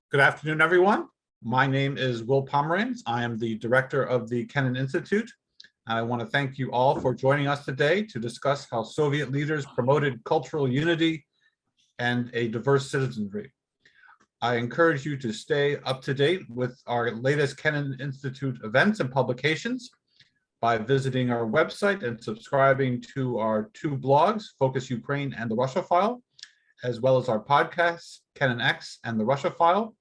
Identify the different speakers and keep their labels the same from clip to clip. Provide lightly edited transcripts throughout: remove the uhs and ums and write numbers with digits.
Speaker 1: Good afternoon, everyone. My name is Will Pomeranz. I am the director of the Kennan Institute. I want to thank you all for joining us today to discuss how Soviet leaders promoted cultural unity and a diverse citizenry. I encourage you to stay up to date with our latest Kennan Institute events and publications by visiting our website and subscribing to our two blogs, Focus Ukraine and the Russia File, as well as our podcasts, Kennan X and the Russia File.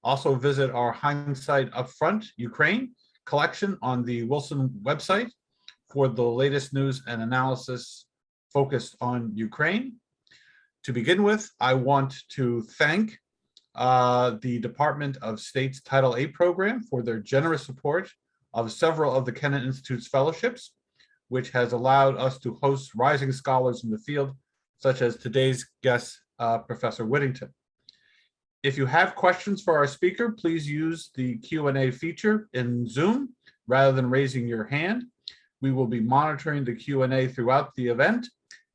Speaker 1: Also visit our Hindsight Upfront Ukraine collection on the Wilson website for the latest news and analysis focused on Ukraine. To begin with, I want to thank the Department of State's Title VIII program for their generous support of several of the Kennan Institute's fellowships, which has allowed us to host rising scholars in the field, such as today's guest, Professor Whittington. If you have questions for our speaker, please use the Q&A feature in Zoom rather than raising your hand. We will be monitoring the Q&A throughout the event,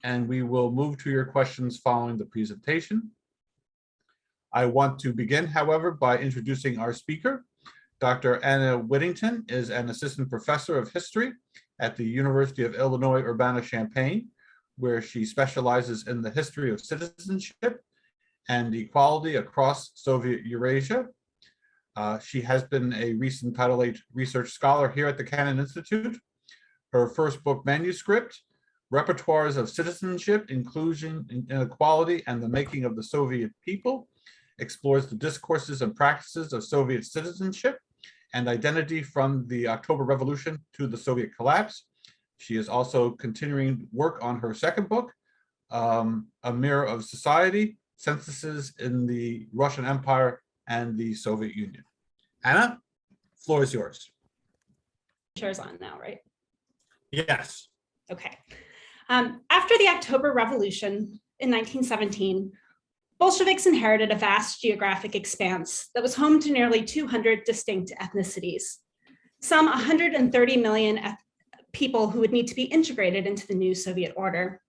Speaker 1: and we will move to your questions following the presentation. I want to begin, however, by introducing our speaker. Dr. Anna Whittington is an assistant professor of history at the University of Illinois Urbana-Champaign, where she specializes in the history of citizenship and equality across Soviet Eurasia. She has been a recent Title VIII research scholar here at the Kennan Institute. Her first book manuscript, Repertoires of Citizenship, Inclusion, Inequality, and the Making of the Soviet People, explores the discourses and practices of Soviet citizenship and identity from the October Revolution to the Soviet collapse. She is also continuing work on her second book, A Mirror of Society, Censuses in the Russian Empire and the Soviet Union. Anna, floor is yours.
Speaker 2: Shares on now, right?
Speaker 1: Yes.
Speaker 2: Okay. After the October Revolution in 1917, Bolsheviks inherited a vast geographic expanse that was home to nearly 200 distinct ethnicities, some 130 million people who would need to be integrated into the new Soviet order.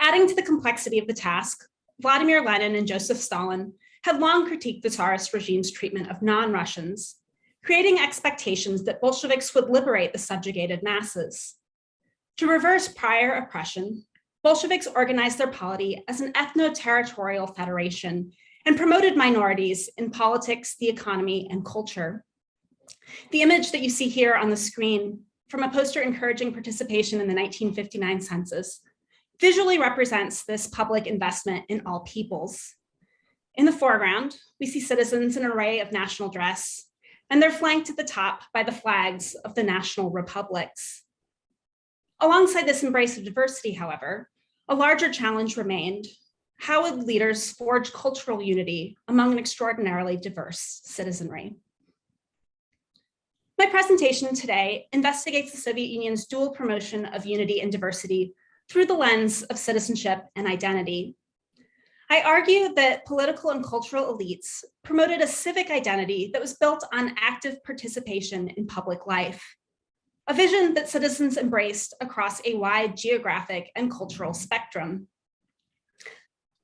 Speaker 2: Adding to the complexity of the task, Vladimir Lenin and Joseph Stalin had long critiqued the Tsarist regime's treatment of non-Russians, creating expectations that Bolsheviks would liberate the subjugated masses. To reverse prior oppression, Bolsheviks organized their polity as an ethno-territorial federation and promoted minorities in politics, the economy, and culture. The image that you see here on the screen from a poster encouraging participation in the 1959 census visually represents this public investment in all peoples. In the foreground, we see citizens in an array of national dress, and they're flanked at the top by the flags of the national republics. Alongside this embrace of diversity, however, a larger challenge remained. How would leaders forge cultural unity among an extraordinarily diverse citizenry? My presentation today investigates the Soviet Union's dual promotion of unity and diversity through the lens of citizenship and identity. I argue that political and cultural elites promoted a civic identity that was built on active participation in public life, a vision that citizens embraced across a wide geographic and cultural spectrum.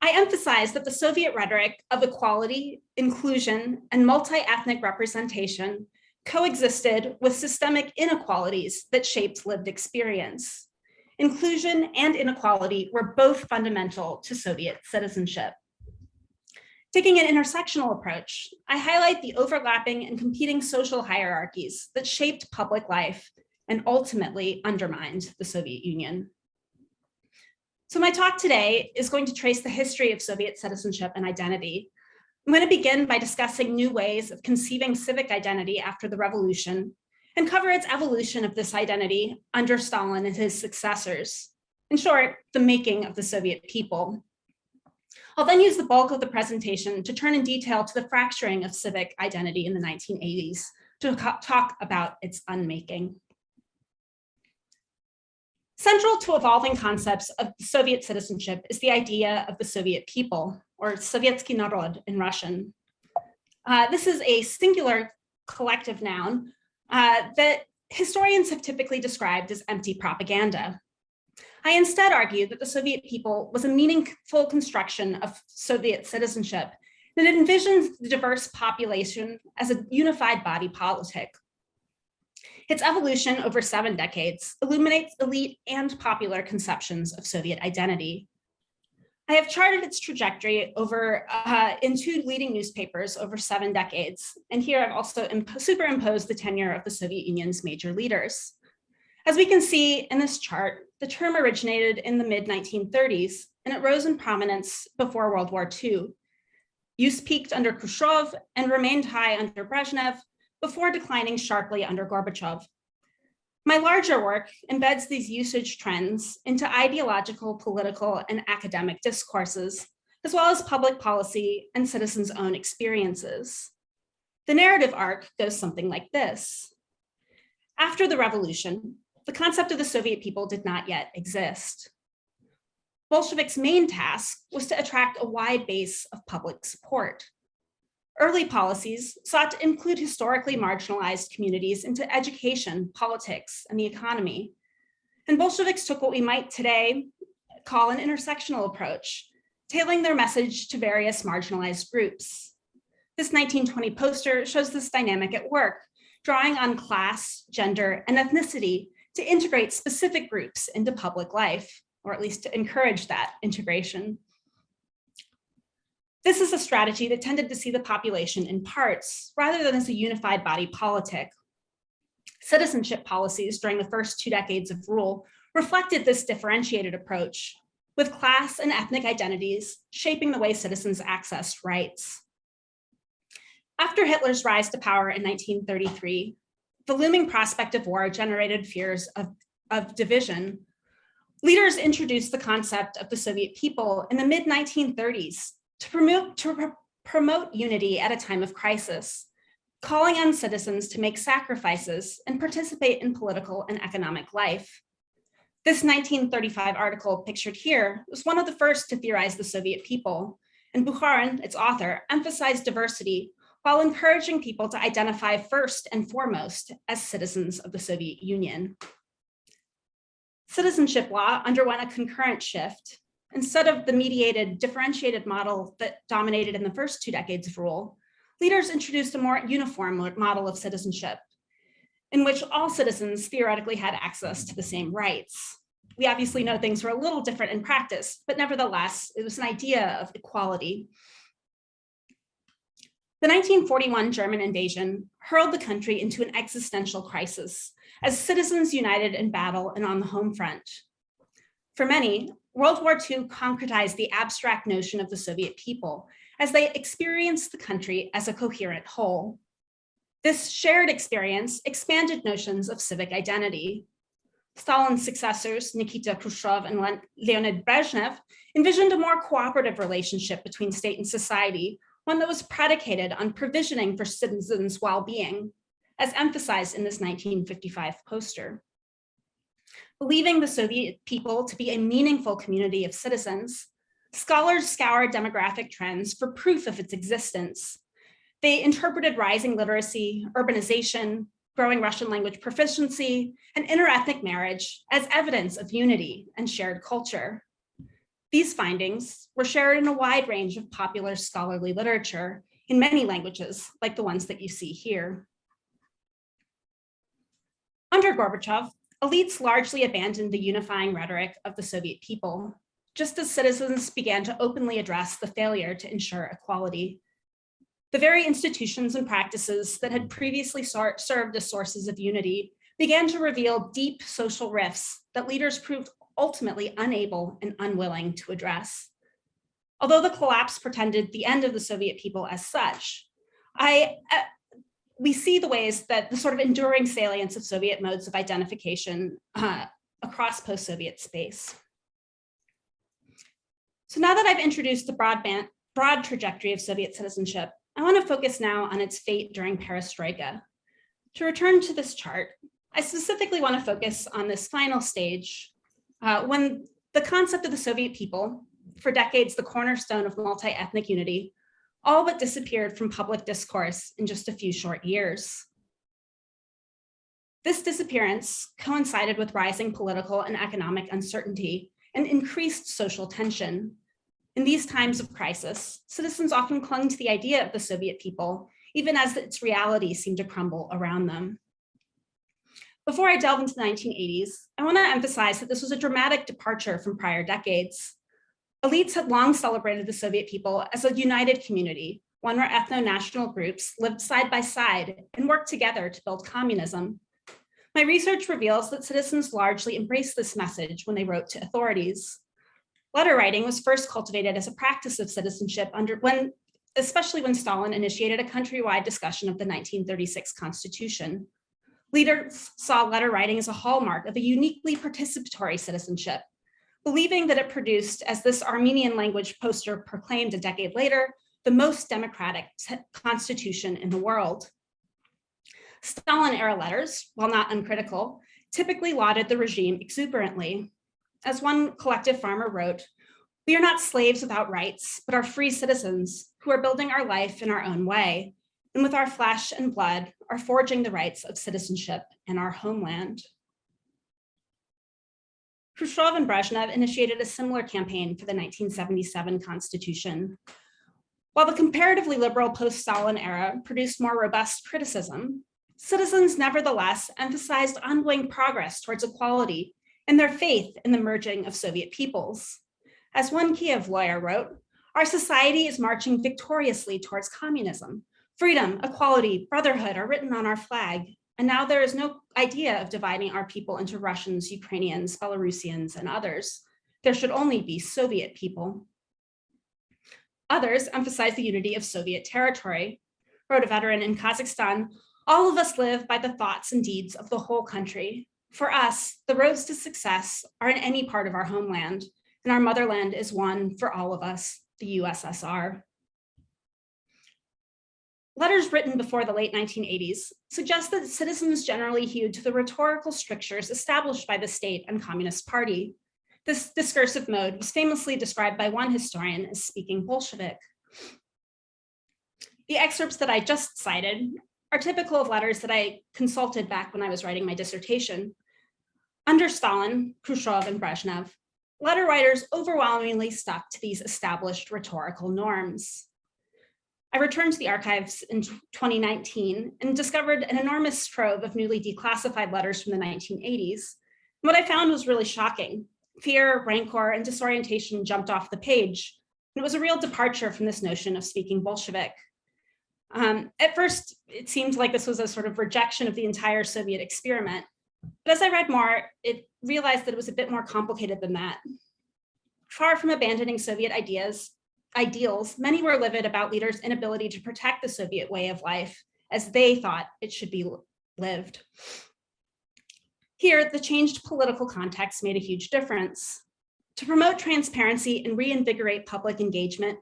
Speaker 2: I emphasize that the Soviet rhetoric of equality, inclusion, and multi-ethnic representation coexisted with systemic inequalities that shaped lived experience. Inclusion and inequality were both fundamental to Soviet citizenship. Taking an intersectional approach, I highlight the overlapping and competing social hierarchies that shaped public life and ultimately undermined the Soviet Union. So my talk today is going to trace the history of Soviet citizenship and identity. I'm going to begin by discussing new ways of conceiving civic identity after the revolution and cover its evolution of this identity under Stalin and his successors. In short, the making of the Soviet people. I'll then use the bulk of the presentation to turn in detail to the fracturing of civic identity in the 1980s to talk about its unmaking. Central to evolving concepts of Soviet citizenship is the idea of the Soviet people, or Sovietsky narod in Russian. This is a singular collective noun that historians have typically described as empty propaganda. I instead argue that the Soviet people was a meaningful construction of Soviet citizenship that envisions the diverse population as a unified body politic. Its evolution over 7 decades illuminates elite and popular conceptions of Soviet identity. I have charted its trajectory in 2 leading newspapers over 7 decades, and here I've also superimposed the tenure of the Soviet Union's major leaders. As we can see in this chart, the term originated in the mid-1930s, and it rose in prominence before World War II. Use peaked under Khrushchev and remained high under Brezhnev before declining sharply under Gorbachev. My larger work embeds these usage trends into ideological, political, and academic discourses, as well as public policy and citizens' own experiences. The narrative arc goes something like this. After the revolution, the concept of the Soviet people did not yet exist. Bolsheviks' main task was to attract a wide base of public support. Early policies sought to include historically marginalized communities into education, politics, and the economy. And Bolsheviks took what we might today call an intersectional approach, tailoring their message to various marginalized groups. This 1920 poster shows this dynamic at work, drawing on class, gender, and ethnicity to integrate specific groups into public life, or at least to encourage that integration. This is a strategy that tended to see the population in parts rather than as a unified body politic. Citizenship policies during the first 2 decades of rule reflected this differentiated approach, with class and ethnic identities shaping the way citizens accessed rights. After Hitler's rise to power in 1933, the looming prospect of war generated fears of division. Leaders introduced the concept of the Soviet people in the mid-1930s to promote unity at a time of crisis, calling on citizens to make sacrifices and participate in political and economic life. This 1935 article pictured here was one of the first to theorize the Soviet people, and Bukharin, its author, emphasized diversity while encouraging people to identify first and foremost as citizens of the Soviet Union. Citizenship law underwent a concurrent shift. Instead of the mediated, differentiated model that dominated in the first 2 decades of rule, leaders introduced a more uniform model of citizenship, in which all citizens theoretically had access to the same rights. We obviously know things were a little different in practice, but nevertheless, it was an idea of equality. The 1941 German invasion hurled the country into an existential crisis as citizens united in battle and on the home front. For many, World War II concretized the abstract notion of the Soviet people as they experienced the country as a coherent whole. This shared experience expanded notions of civic identity. Stalin's successors, Nikita Khrushchev and Leonid Brezhnev, envisioned a more cooperative relationship between state and society, one that was predicated on provisioning for citizens' well-being, as emphasized in this 1955 poster. Believing the Soviet people to be a meaningful community of citizens, scholars scoured demographic trends for proof of its existence. They interpreted rising literacy, urbanization, growing Russian language proficiency, and interethnic marriage as evidence of unity and shared culture. These findings were shared in a wide range of popular scholarly literature in many languages, like the ones that you see here. Under Gorbachev, elites largely abandoned the unifying rhetoric of the Soviet people, just as citizens began to openly address the failure to ensure equality. The very institutions and practices that had previously served as sources of unity began to reveal deep social rifts that leaders proved ultimately unable and unwilling to address. Although the collapse portended the end of the Soviet people as such, we see the ways that the sort of enduring salience of Soviet modes of identification across post-Soviet space. So now that I've introduced the broad trajectory of Soviet citizenship, I want to focus now on its fate during perestroika. To return to this chart, I specifically want to focus on this final stage when the concept of the Soviet people, for decades the cornerstone of multi-ethnic unity, all but disappeared from public discourse in just a few short years. This disappearance coincided with rising political and economic uncertainty and increased social tension. In these times of crisis, citizens often clung to the idea of the Soviet people, even as its reality seemed to crumble around them. Before I delve into the 1980s, I want to emphasize that this was a dramatic departure from prior decades. Elites had long celebrated the Soviet people as a united community, one where ethno-national groups lived side by side and worked together to build communism. My research reveals that citizens largely embraced this message when they wrote to authorities. Letter writing was first cultivated as a practice of citizenship especially when Stalin initiated a countrywide discussion of the 1936 Constitution. Leaders saw letter writing as a hallmark of a uniquely participatory citizenship, believing that it produced, as this Armenian language poster proclaimed a decade later, the most democratic constitution in the world. Stalin-era letters, while not uncritical, typically lauded the regime exuberantly. As one collective farmer wrote, "We are not slaves without rights, but are free citizens who are building our life in our own way, and with our flesh and blood are forging the rights of citizenship in our homeland." Khrushchev and Brezhnev initiated a similar campaign for the 1977 Constitution. While the comparatively liberal post-Stalin era produced more robust criticism, citizens nevertheless emphasized ongoing progress towards equality and their faith in the merging of Soviet peoples. As one Kiev lawyer wrote, "Our society is marching victoriously towards communism. Freedom, equality, brotherhood are written on our flag, and now there is no idea of dividing our people into Russians, Ukrainians, Belarusians, and others. There should only be Soviet people." Others emphasize the unity of Soviet territory. Wrote a veteran in Kazakhstan, "All of us live by the thoughts and deeds of the whole country. For us, the roads to success are in any part of our homeland, and our motherland is one for all of us, the USSR." Letters written before the late 1980s suggest that citizens generally hewed to the rhetorical strictures established by the state and Communist Party. This discursive mode was famously described by one historian as speaking Bolshevik. The excerpts that I just cited are typical of letters that I consulted back when I was writing my dissertation. Under Stalin, Khrushchev, and Brezhnev, letter writers overwhelmingly stuck to these established rhetorical norms. I returned to the archives in 2019 and discovered an enormous trove of newly declassified letters from the 1980s. And what I found was really shocking. Fear, rancor, and disorientation jumped off the page. And it was a real departure from this notion of speaking Bolshevik. At first, it seemed like this was a sort of rejection of the entire Soviet experiment. But as I read more, it realized that it was a bit more complicated than that. Far from abandoning Soviet ideals, many were livid about leaders' inability to protect the Soviet way of life as they thought it should be lived. Here, the changed political context made a huge difference. To promote transparency and reinvigorate public engagement,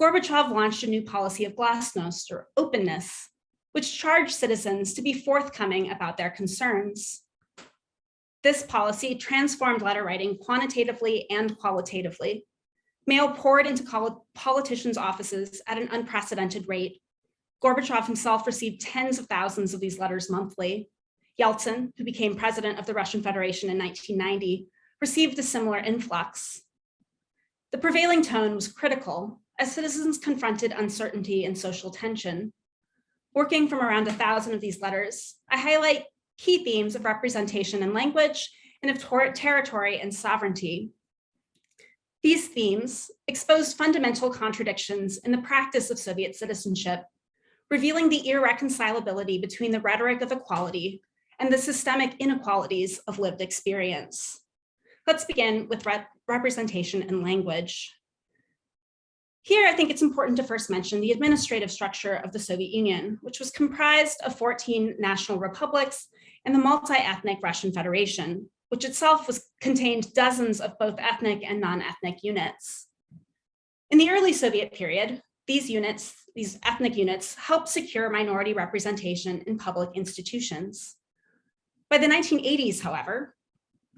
Speaker 2: Gorbachev launched a new policy of glasnost, or openness, which charged citizens to be forthcoming about their concerns. This policy transformed letter writing quantitatively and qualitatively. Mail poured into politicians' offices at an unprecedented rate. Gorbachev himself received tens of thousands of these letters monthly. Yeltsin, who became president of the Russian Federation in 1990, received a similar influx. The prevailing tone was critical as citizens confronted uncertainty and social tension. Working from around 1,000 of these letters, I highlight key themes of representation and language and of territory and sovereignty. These themes exposed fundamental contradictions in the practice of Soviet citizenship, revealing the irreconcilability between the rhetoric of equality and the systemic inequalities of lived experience. Let's begin with representation and language. Here, I think it's important to first mention the administrative structure of the Soviet Union, which was comprised of 14 national republics and the multi-ethnic Russian Federation, which itself contained dozens of both ethnic and non-ethnic units. In the early Soviet period, these ethnic units helped secure minority representation in public institutions. By the 1980s, however,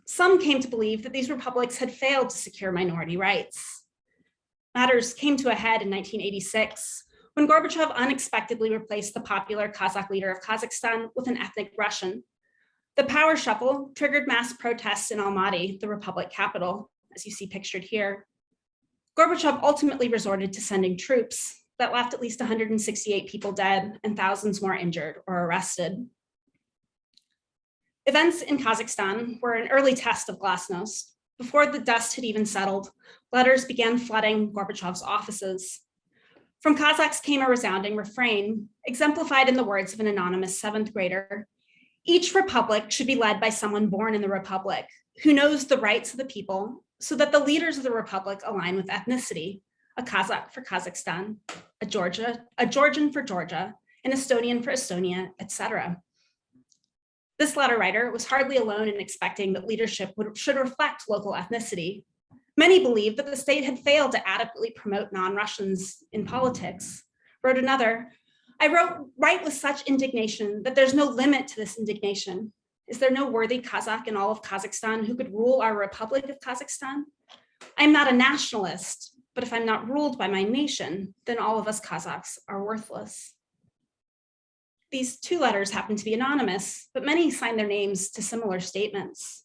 Speaker 2: some came to believe that these republics had failed to secure minority rights. Matters came to a head in 1986 when Gorbachev unexpectedly replaced the popular Kazakh leader of Kazakhstan with an ethnic Russian. The power shuffle triggered mass protests in Almaty, the republic capital, as you see pictured here. Gorbachev ultimately resorted to sending troops that left at least 168 people dead and thousands more injured or arrested. Events in Kazakhstan were an early test of glasnost. Before the dust had even settled, letters began flooding Gorbachev's offices. From Kazakhs came a resounding refrain, exemplified in the words of an anonymous 7th grader. Each republic should be led by someone born in the republic, who knows the rights of the people, so that the leaders of the republic align with ethnicity, a Kazakh for Kazakhstan, a Georgian for Georgia, an Estonian for Estonia, etc. This letter writer was hardly alone in expecting that leadership should reflect local ethnicity. Many believed that the state had failed to adequately promote non-Russians in politics. Wrote another, I write with such indignation that there's no limit to this indignation. Is there no worthy Kazakh in all of Kazakhstan who could rule our Republic of Kazakhstan? I'm not a nationalist, but if I'm not ruled by my nation, then all of us Kazakhs are worthless. These 2 letters happen to be anonymous, but many signed their names to similar statements.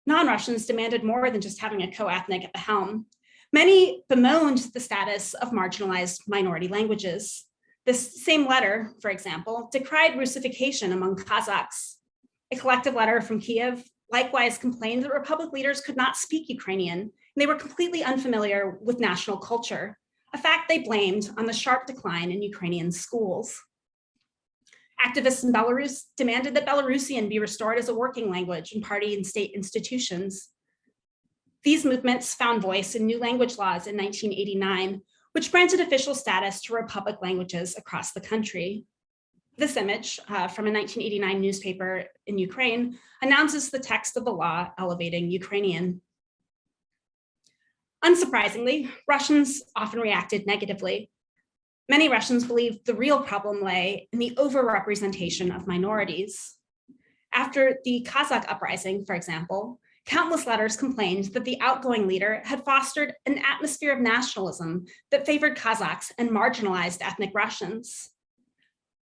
Speaker 2: Non-Russians demanded more than just having a co-ethnic at the helm. Many bemoaned the status of marginalized minority languages. This same letter, for example, decried Russification among Kazakhs. A collective letter from Kiev likewise complained that Republic leaders could not speak Ukrainian, and they were completely unfamiliar with national culture, a fact they blamed on the sharp decline in Ukrainian schools. Activists in Belarus demanded that Belarusian be restored as a working language in party and state institutions. These movements found voice in new language laws in 1989, which granted official status to Republic languages across the country. This image from a 1989 newspaper in Ukraine announces the text of the law elevating Ukrainian. Unsurprisingly, Russians often reacted negatively. Many Russians believed the real problem lay in the overrepresentation of minorities. After the Kazakh uprising, for example, countless letters complained that the outgoing leader had fostered an atmosphere of nationalism that favored Kazakhs and marginalized ethnic Russians.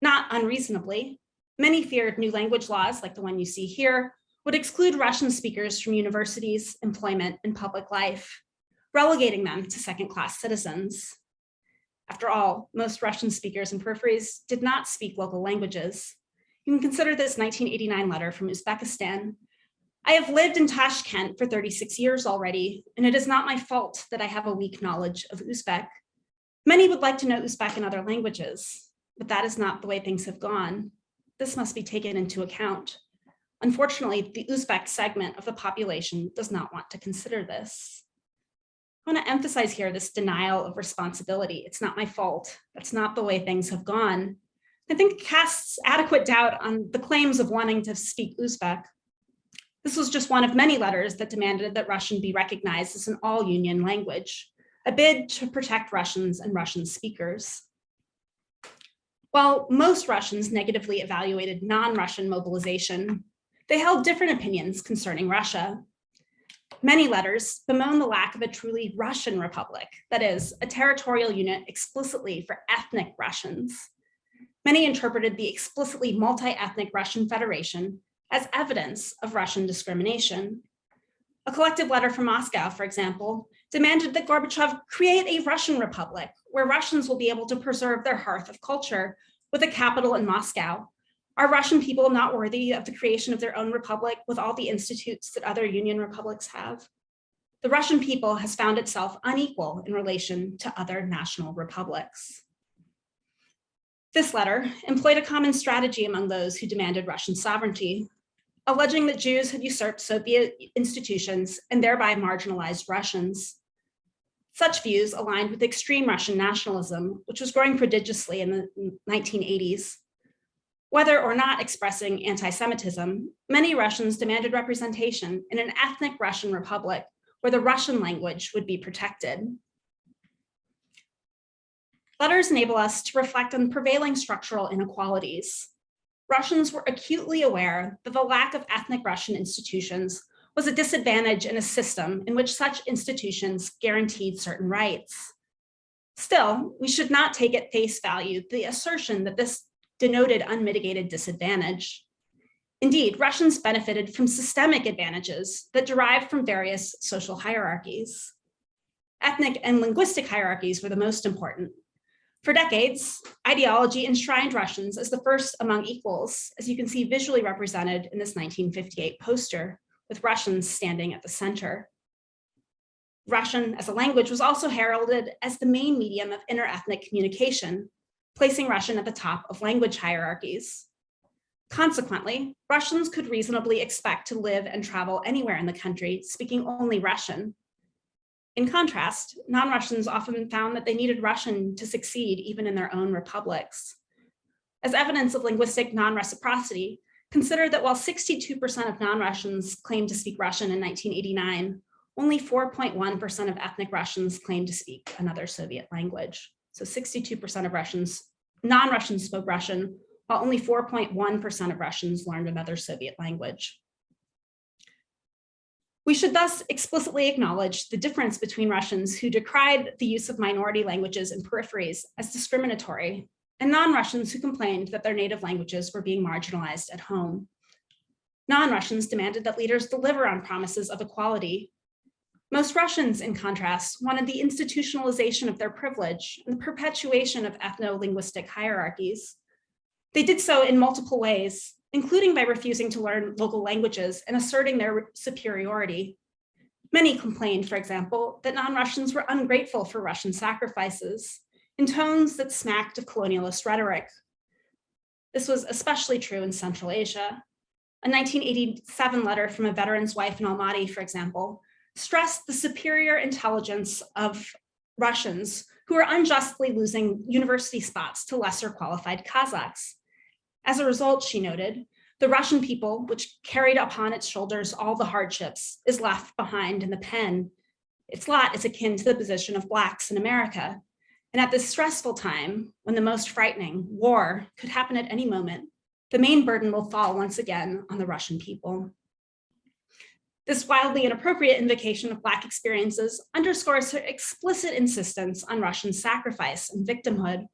Speaker 2: Not unreasonably, many feared new language laws, like the one you see here, would exclude Russian speakers from universities, employment, and public life, relegating them to second-class citizens. After all, most Russian speakers in peripheries did not speak local languages. You can consider this 1989 letter from Uzbekistan. I have lived in Tashkent for 36 years already, and it is not my fault that I have a weak knowledge of Uzbek. Many would like to know Uzbek in other languages, but that is not the way things have gone. This must be taken into account. Unfortunately, the Uzbek segment of the population does not want to consider this. I want to emphasize here this denial of responsibility. It's not my fault. That's not the way things have gone. I think it casts adequate doubt on the claims of wanting to speak Uzbek. This was just one of many letters that demanded that Russian be recognized as an all-union language, a bid to protect Russians and Russian speakers. While most Russians negatively evaluated non-Russian mobilization, they held different opinions concerning Russia. Many letters bemoan the lack of a truly Russian republic, that is, a territorial unit explicitly for ethnic Russians. Many interpreted the explicitly multi-ethnic Russian Federation as evidence of Russian discrimination. A collective letter from Moscow, for example, demanded that Gorbachev create a Russian republic where Russians will be able to preserve their hearth of culture with a capital in Moscow. Are Russian people not worthy of the creation of their own republic with all the institutes that other union republics have? The Russian people has found itself unequal in relation to other national republics. This letter employed a common strategy among those who demanded Russian sovereignty, alleging that Jews had usurped Soviet institutions and thereby marginalized Russians. Such views aligned with extreme Russian nationalism, which was growing prodigiously in the 1980s. Whether or not expressing anti-Semitism, many Russians demanded representation in an ethnic Russian republic where the Russian language would be protected. Letters enable us to reflect on prevailing structural inequalities. Russians were acutely aware that the lack of ethnic Russian institutions was a disadvantage in a system in which such institutions guaranteed certain rights. Still, we should not take at face value the assertion that this denoted unmitigated disadvantage. Indeed, Russians benefited from systemic advantages that derived from various social hierarchies. Ethnic and linguistic hierarchies were the most important. For decades, ideology enshrined Russians as the first among equals, as you can see visually represented in this 1958 poster, with Russians standing at the center. Russian as a language was also heralded as the main medium of interethnic communication, placing Russian at the top of language hierarchies. Consequently, Russians could reasonably expect to live and travel anywhere in the country speaking only Russian. In contrast, non-Russians often found that they needed Russian to succeed even in their own republics. As evidence of linguistic non-reciprocity, consider that while 62% of non-Russians claimed to speak Russian in 1989, only 4.1% of ethnic Russians claimed to speak another Soviet language. So 62% of Russians, non-Russians spoke Russian, while only 4.1% of Russians learned another Soviet language. We should thus explicitly acknowledge the difference between Russians who decried the use of minority languages in peripheries as discriminatory and non-Russians who complained that their native languages were being marginalized at home. Non-Russians demanded that leaders deliver on promises of equality. Most Russians, in contrast, wanted the institutionalization of their privilege and the perpetuation of ethno-linguistic hierarchies. They did so in multiple ways, including by refusing to learn local languages and asserting their superiority. Many complained, for example, that non-Russians were ungrateful for Russian sacrifices in tones that smacked of colonialist rhetoric. This was especially true in Central Asia. A 1987 letter from a veteran's wife in Almaty, for example, stressed the superior intelligence of Russians who were unjustly losing university spots to lesser qualified Kazakhs. As a result, she noted, the Russian people, which carried upon its shoulders all the hardships, is left behind in the pen. Its lot is akin to the position of Blacks in America. And at this stressful time, when the most frightening, war, could happen at any moment, the main burden will fall once again on the Russian people. This wildly inappropriate invocation of Black experiences underscores her explicit insistence on Russian sacrifice and victimhood.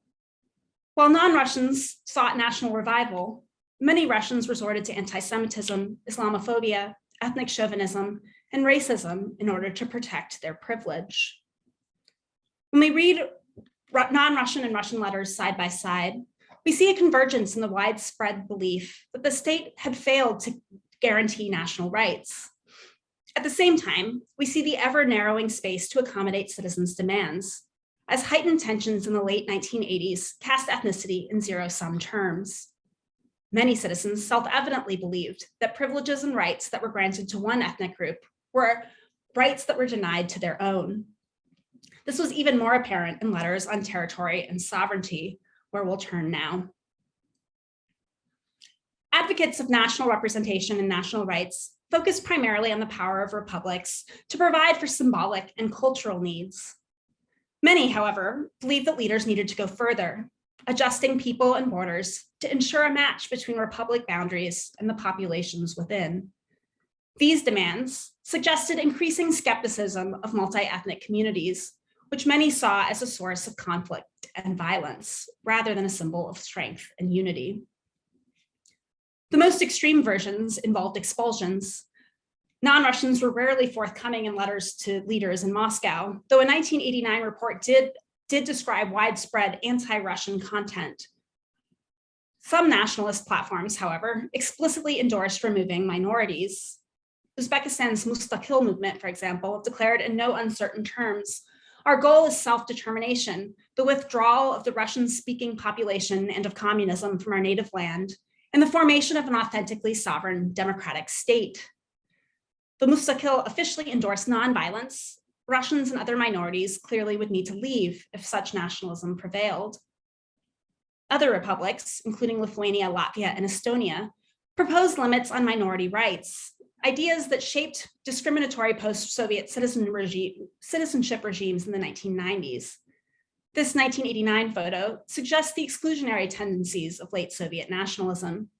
Speaker 2: While non-Russians sought national revival, many Russians resorted to anti-Semitism, Islamophobia, ethnic chauvinism, and racism in order to protect their privilege. When we read non-Russian and Russian letters side by side, we see a convergence in the widespread belief that the state had failed to guarantee national rights. At the same time, we see the ever-narrowing space to accommodate citizens' demands, as heightened tensions in the late 1980s cast ethnicity in zero-sum terms. Many citizens self-evidently believed that privileges and rights that were granted to one ethnic group were rights that were denied to their own. This was even more apparent in letters on territory and sovereignty, where we'll turn now. Advocates of national representation and national rights focused primarily on the power of republics to provide for symbolic and cultural needs. Many, however, believed that leaders needed to go further, adjusting people and borders to ensure a match between republic boundaries and the populations within. These demands suggested increasing skepticism of multi-ethnic communities, which many saw as a source of conflict and violence, rather than a symbol of strength and unity. The most extreme versions involved expulsions. Non-Russians were rarely forthcoming in letters to leaders in Moscow, though a 1989 report did describe widespread anti-Russian content. Some nationalist platforms, however, explicitly endorsed removing minorities. Uzbekistan's Mustaqil movement, for example, declared in no uncertain terms, "Our goal is self-determination, the withdrawal of the Russian-speaking population and of communism from our native land, and the formation of an authentically sovereign democratic state." The Mustaqil officially endorsed nonviolence. Russians and other minorities clearly would need to leave if such nationalism prevailed. Other republics, including Lithuania, Latvia, and Estonia, proposed limits on minority rights, ideas that shaped discriminatory post-Soviet citizenship regimes in the 1990s. This 1989 photo suggests the exclusionary tendencies of late Soviet nationalism.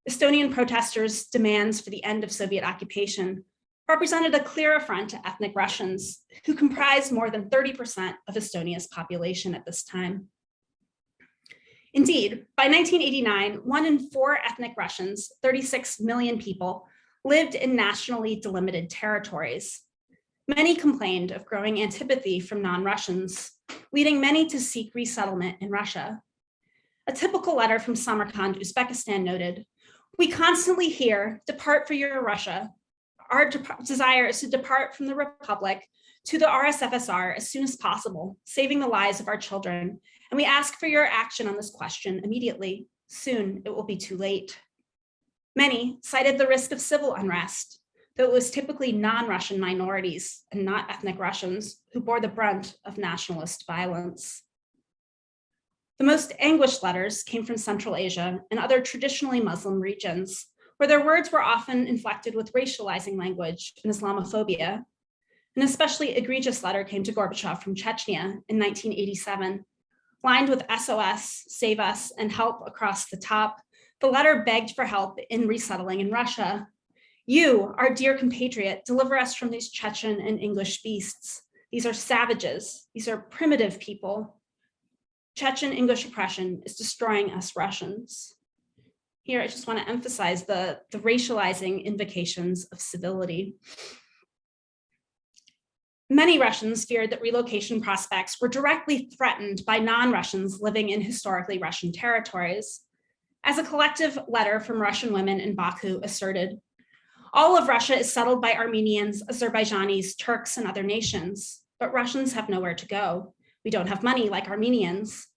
Speaker 2: Estonian protesters' demands for the end of Soviet occupation represented a clear affront to ethnic Russians, who comprised more than 30% of Estonia's population at this time. Indeed, by 1989, 1 in 4 ethnic Russians, 36 million people, lived in nationally delimited territories. Many complained of growing antipathy from non-Russians, leading many to seek resettlement in Russia. A typical letter from Samarkand, Uzbekistan noted, "We constantly hear, 'Depart for your Russia.' Our desire is to depart from the Republic to the RSFSR as soon as possible, saving the lives of our children, and we ask for your action on this question immediately. Soon it will be too late." Many cited the risk of civil unrest, though it was typically non-Russian minorities and not ethnic Russians who bore the brunt of nationalist violence. The most anguished letters came from Central Asia and other traditionally Muslim regions, where their words were often inflected with racializing language and Islamophobia. An especially egregious letter came to Gorbachev from Chechnya in 1987. Lined with SOS, save us, and help across the top, the letter begged for help in resettling in Russia. "You, our dear compatriot, deliver us from these Chechen and English beasts. These are savages. These are primitive people. Chechen English oppression is destroying us Russians." Here, I just want to emphasize the racializing invocations of civility. Many Russians feared that relocation prospects were directly threatened by non-Russians living in historically Russian territories. As a collective letter from Russian women in Baku asserted, "All of Russia is settled by Armenians, Azerbaijanis, Turks, and other nations, but Russians have nowhere to go. We don't have money like Armenians.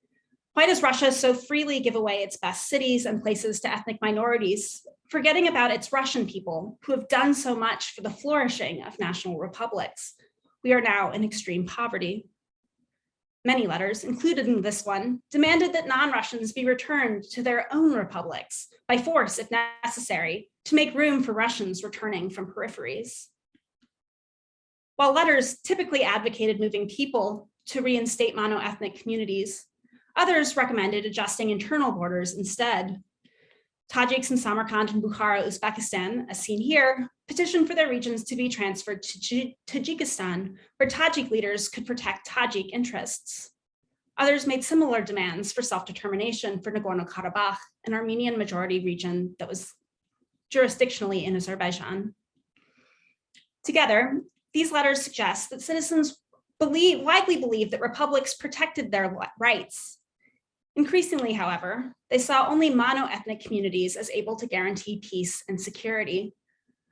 Speaker 2: Why does Russia so freely give away its best cities and places to ethnic minorities, forgetting about its Russian people who have done so much for the flourishing of national republics? We are now in extreme poverty." Many letters, including this one, demanded that non-Russians be returned to their own republics by force if necessary to make room for Russians returning from peripheries. While letters typically advocated moving people to reinstate monoethnic communities, others recommended adjusting internal borders instead. Tajiks in Samarkand and Bukhara, Uzbekistan, as seen here, petitioned for their regions to be transferred to Tajikistan, where Tajik leaders could protect Tajik interests. Others made similar demands for self-determination for Nagorno-Karabakh, an Armenian majority region that was jurisdictionally in Azerbaijan. Together, these letters suggest that citizens widely believed that republics protected their rights. Increasingly, however, they saw only monoethnic communities as able to guarantee peace and security.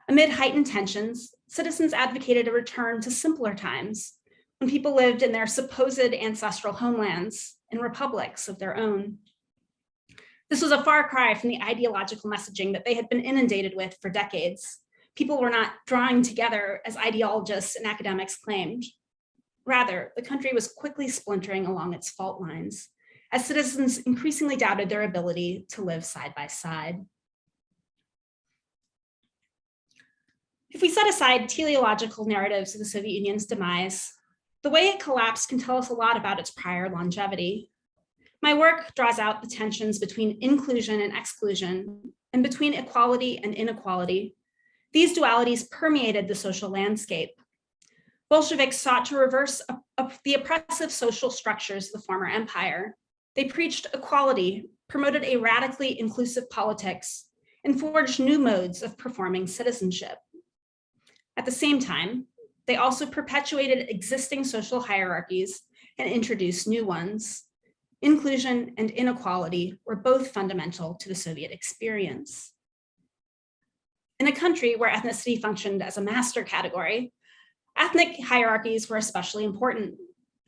Speaker 2: Amid heightened tensions, citizens advocated a return to simpler times, when people lived in their supposed ancestral homelands in republics of their own. This was a far cry from the ideological messaging that they had been inundated with for decades. People were not drawing together as ideologists and academics claimed. Rather, the country was quickly splintering along its fault lines, as citizens increasingly doubted their ability to live side by side. If we set aside teleological narratives of the Soviet Union's demise, the way it collapsed can tell us a lot about its prior longevity. My work draws out the tensions between inclusion and exclusion, and between equality and inequality. These dualities permeated the social landscape. Bolsheviks sought to reverse the oppressive social structures of the former empire. They preached equality, promoted a radically inclusive politics, and forged new modes of performing citizenship. At the same time, they also perpetuated existing social hierarchies and introduced new ones. Inclusion and inequality were both fundamental to the Soviet experience. In a country where ethnicity functioned as a master category, ethnic hierarchies were especially important.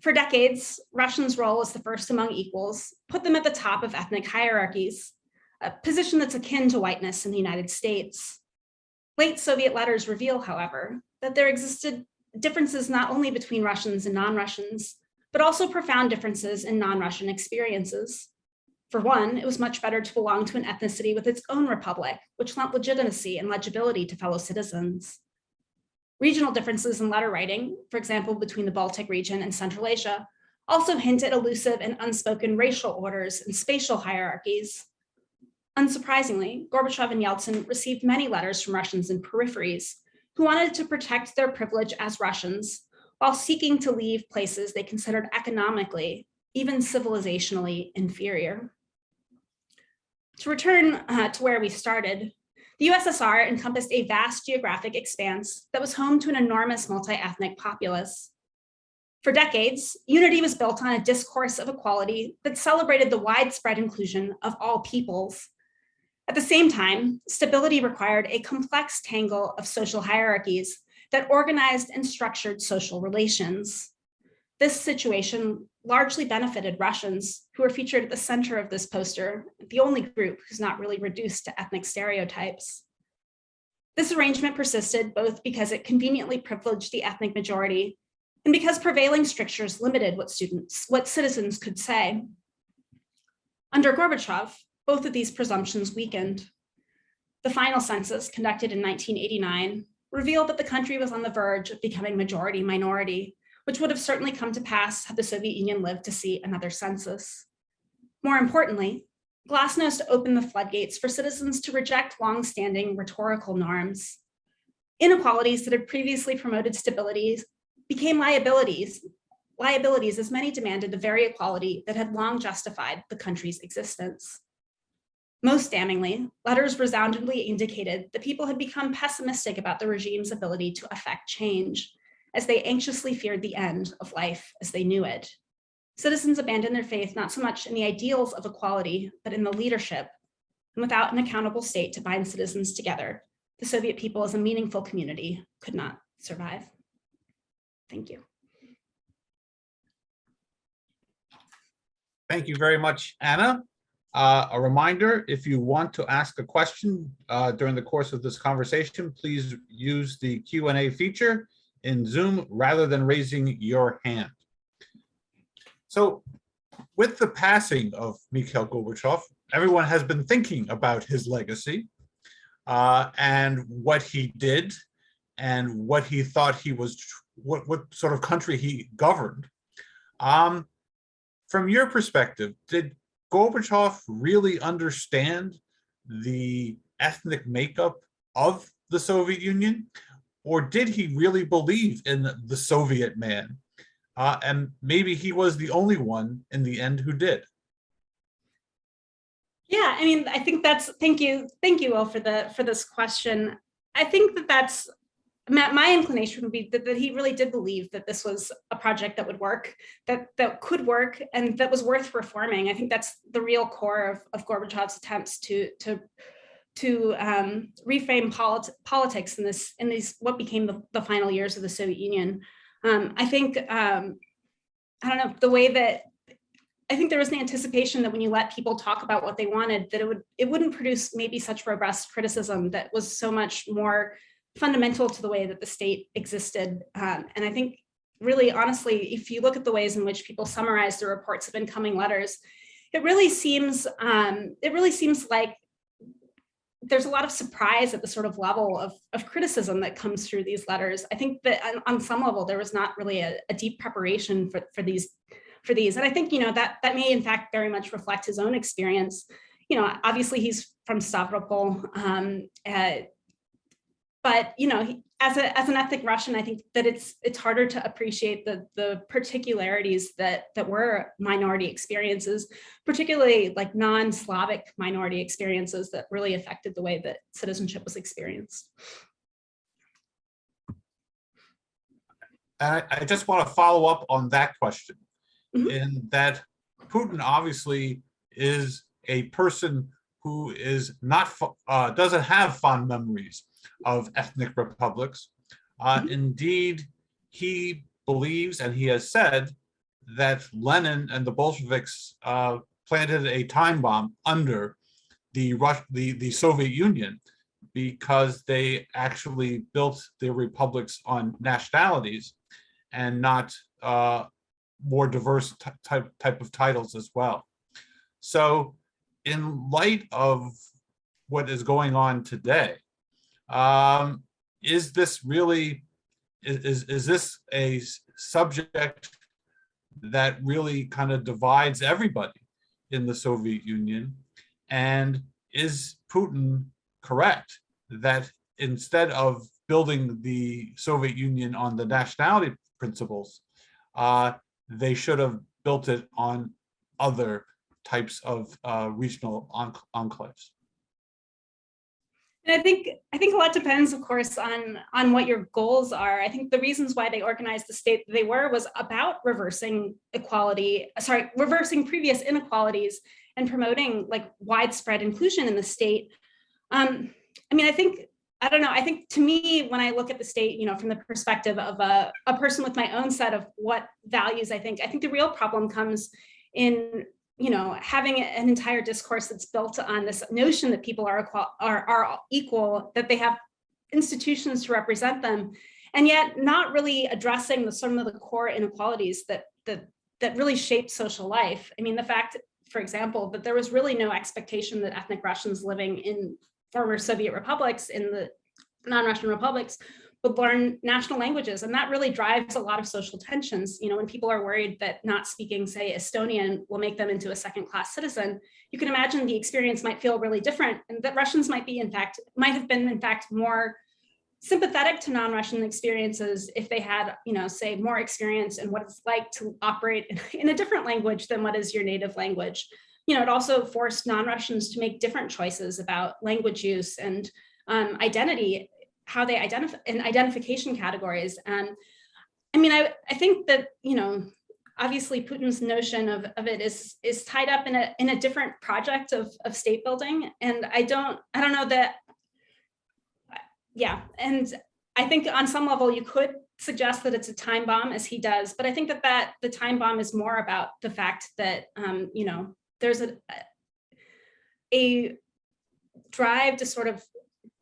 Speaker 2: For decades, Russians' role as the first among equals put them at the top of ethnic hierarchies, a position that's akin to whiteness in the United States. Late Soviet letters reveal, however, that there existed differences not only between Russians and non-Russians, but also profound differences in non-Russian experiences. For one, it was much better to belong to an ethnicity with its own republic, which lent legitimacy and legibility to fellow citizens. Regional differences in letter writing, for example, between the Baltic region and Central Asia, also hint at elusive and unspoken racial orders and spatial hierarchies. Unsurprisingly, Gorbachev and Yeltsin received many letters from Russians in peripheries who wanted to protect their privilege as Russians while seeking to leave places they considered economically, even civilizationally inferior. To return to where we started, The USSR encompassed a vast geographic expanse that was home to an enormous multi-ethnic populace. For decades, unity was built on a discourse of equality that celebrated the widespread inclusion of all peoples. At the same time, stability required a complex tangle of social hierarchies that organized and structured social relations. This situation largely benefited Russians, who are featured at the center of this poster, the only group who's not really reduced to ethnic stereotypes. This arrangement persisted both because it conveniently privileged the ethnic majority and because prevailing strictures limited what citizens could say. Under Gorbachev, both of these presumptions weakened. The final census, conducted in 1989, revealed that the country was on the verge of becoming majority-minority, which would have certainly come to pass had the Soviet Union lived to see another census. More importantly, Glasnost opened the floodgates for citizens to reject long-standing rhetorical norms. Inequalities that had previously promoted stability became liabilities as many demanded the very equality that had long justified the country's existence. Most damningly, letters resoundingly indicated that people had become pessimistic about the regime's ability to effect change, as they anxiously feared the end of life as they knew it. Citizens abandoned their faith not so much in the ideals of equality, but in the leadership. And without an accountable state to bind citizens together, the Soviet people as a meaningful community could not survive. Thank you.
Speaker 1: Thank you very much, Anna. A reminder, if you want to ask a question during the course of this conversation, please use the Q&A feature in Zoom rather than raising your hand. So with the passing of Mikhail Gorbachev, everyone has been thinking about his legacy and what he did and what he thought he was, what sort of country he governed. From your perspective, did Gorbachev really understand the ethnic makeup of the Soviet Union? Or did he really believe in the Soviet man? And maybe he was the only one in the end who did.
Speaker 2: Yeah, I mean, I think that's, thank you, Will, for this question. I think that's my inclination would be that he really did believe that this was a project that would work, that could work, and that was worth reforming. I think that's the real core of Gorbachev's attempts to reframe politics in these what became the final years of the Soviet Union. I think I don't know, the way that I think there was the anticipation that when you let people talk about what they wanted, that it wouldn't produce maybe such robust criticism that was so much more fundamental to the way that the state existed. And I think really, honestly, if you look at the ways in which people summarize the reports of incoming letters, it really seems like there's a lot of surprise at the sort of level of criticism that comes through these letters. I think that on some level, there was not really a deep preparation for these. And I think, that may in fact very much reflect his own experience. Obviously he's from Stavropol, but as an ethnic Russian, I think that it's harder to appreciate the particularities that were minority experiences, particularly like non-Slavic minority experiences that really affected the way that citizenship was experienced.
Speaker 1: I just want to follow up on that question, in that Putin obviously is a person who is not doesn't have fond memories of ethnic republics. Indeed, he believes, and he has said, that Lenin and the Bolsheviks planted a time bomb under the Soviet Union, because they actually built their republics on nationalities and not more diverse type of titles as well. So in light of what is going on today, is this really, is this a subject that really kind of divides everybody in the Soviet Union? And is Putin correct that instead of building the Soviet Union on the nationality principles, they should have built it on other types of regional enclaves?
Speaker 2: And I think a lot depends, of course, on what your goals are. I think the reasons why they organized the state that they were was about reversing reversing previous inequalities and promoting like widespread inclusion in the state. I mean, I don't know. I think to me, when I look at the state, from the perspective of a person with my own set of what values I think the real problem comes in, having an entire discourse that's built on this notion that people are equal, that they have institutions to represent them, and yet not really addressing some of the core inequalities that really shape social life. I mean, the fact, for example, that there was really no expectation that ethnic Russians living in former Soviet republics, in the non-Russian republics, would learn national languages. And that really drives a lot of social tensions. When people are worried that not speaking, say, Estonian will make them into a second-class citizen, you can imagine the experience might feel really different, and that Russians might have been more sympathetic to non-Russian experiences if they had, say, more experience in what it's like to operate in a different language than what is your native language. It also forced non-Russians to make different choices about language use and identity, how they identify in identification categories. And I mean, I think that, obviously Putin's notion of it is tied up in a different project of state building. And I don't know that, yeah. And I think on some level you could suggest that it's a time bomb, as he does, but I think that the time bomb is more about the fact that, there's a drive to sort of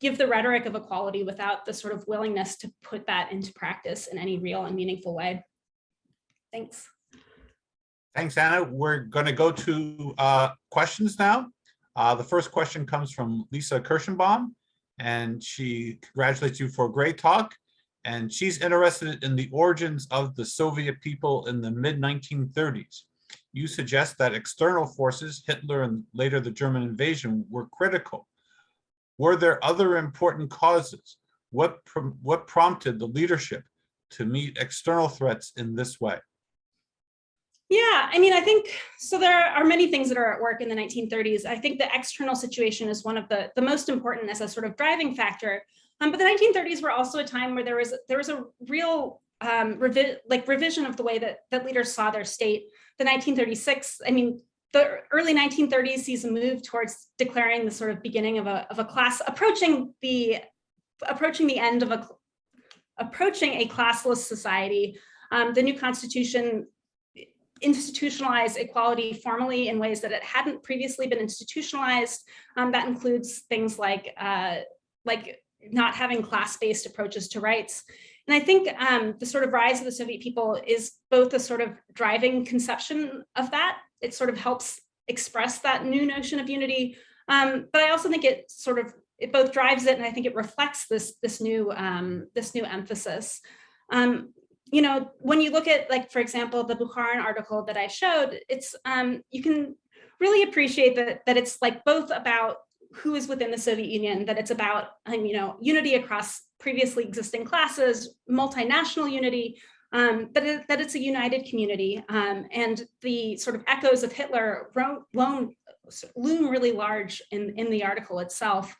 Speaker 2: give the rhetoric of equality without the sort of willingness to put that into practice in any real and meaningful way. Thanks.
Speaker 1: Thanks, Anna. We're going to go to questions now. The first question comes from Lisa Kirschenbaum, and she congratulates you for a great talk. And she's interested in the origins of the Soviet people in the mid-1930s. You suggest that external forces, Hitler and later the German invasion, were critical. Were there other important causes? What prompted the leadership to meet external threats in this way?
Speaker 2: Yeah, I mean, I think, so there are many things that are at work in the 1930s. I think the external situation is one of the most important as a sort of driving factor. But the 1930s were also a time where there was a real revision of the way that leaders saw their state. The 1936, I mean, the early 1930s sees a move towards declaring the sort of beginning of a class, approaching the end of approaching a classless society. The new constitution institutionalized equality formally in ways that it hadn't previously been institutionalized. That includes things like not having class-based approaches to rights. And I think the sort of rise of the Soviet people is both a sort of driving conception of that. It sort of helps express that new notion of unity. But I also think it both drives it, and I think it reflects this new emphasis. When you look at, like, for example, the Bukharin article that I showed, it's you can really appreciate that it's like both about who is within the Soviet Union, that it's about unity across previously existing classes, multinational unity, that it's a united community, and the sort of echoes of Hitler loom really large in the article itself.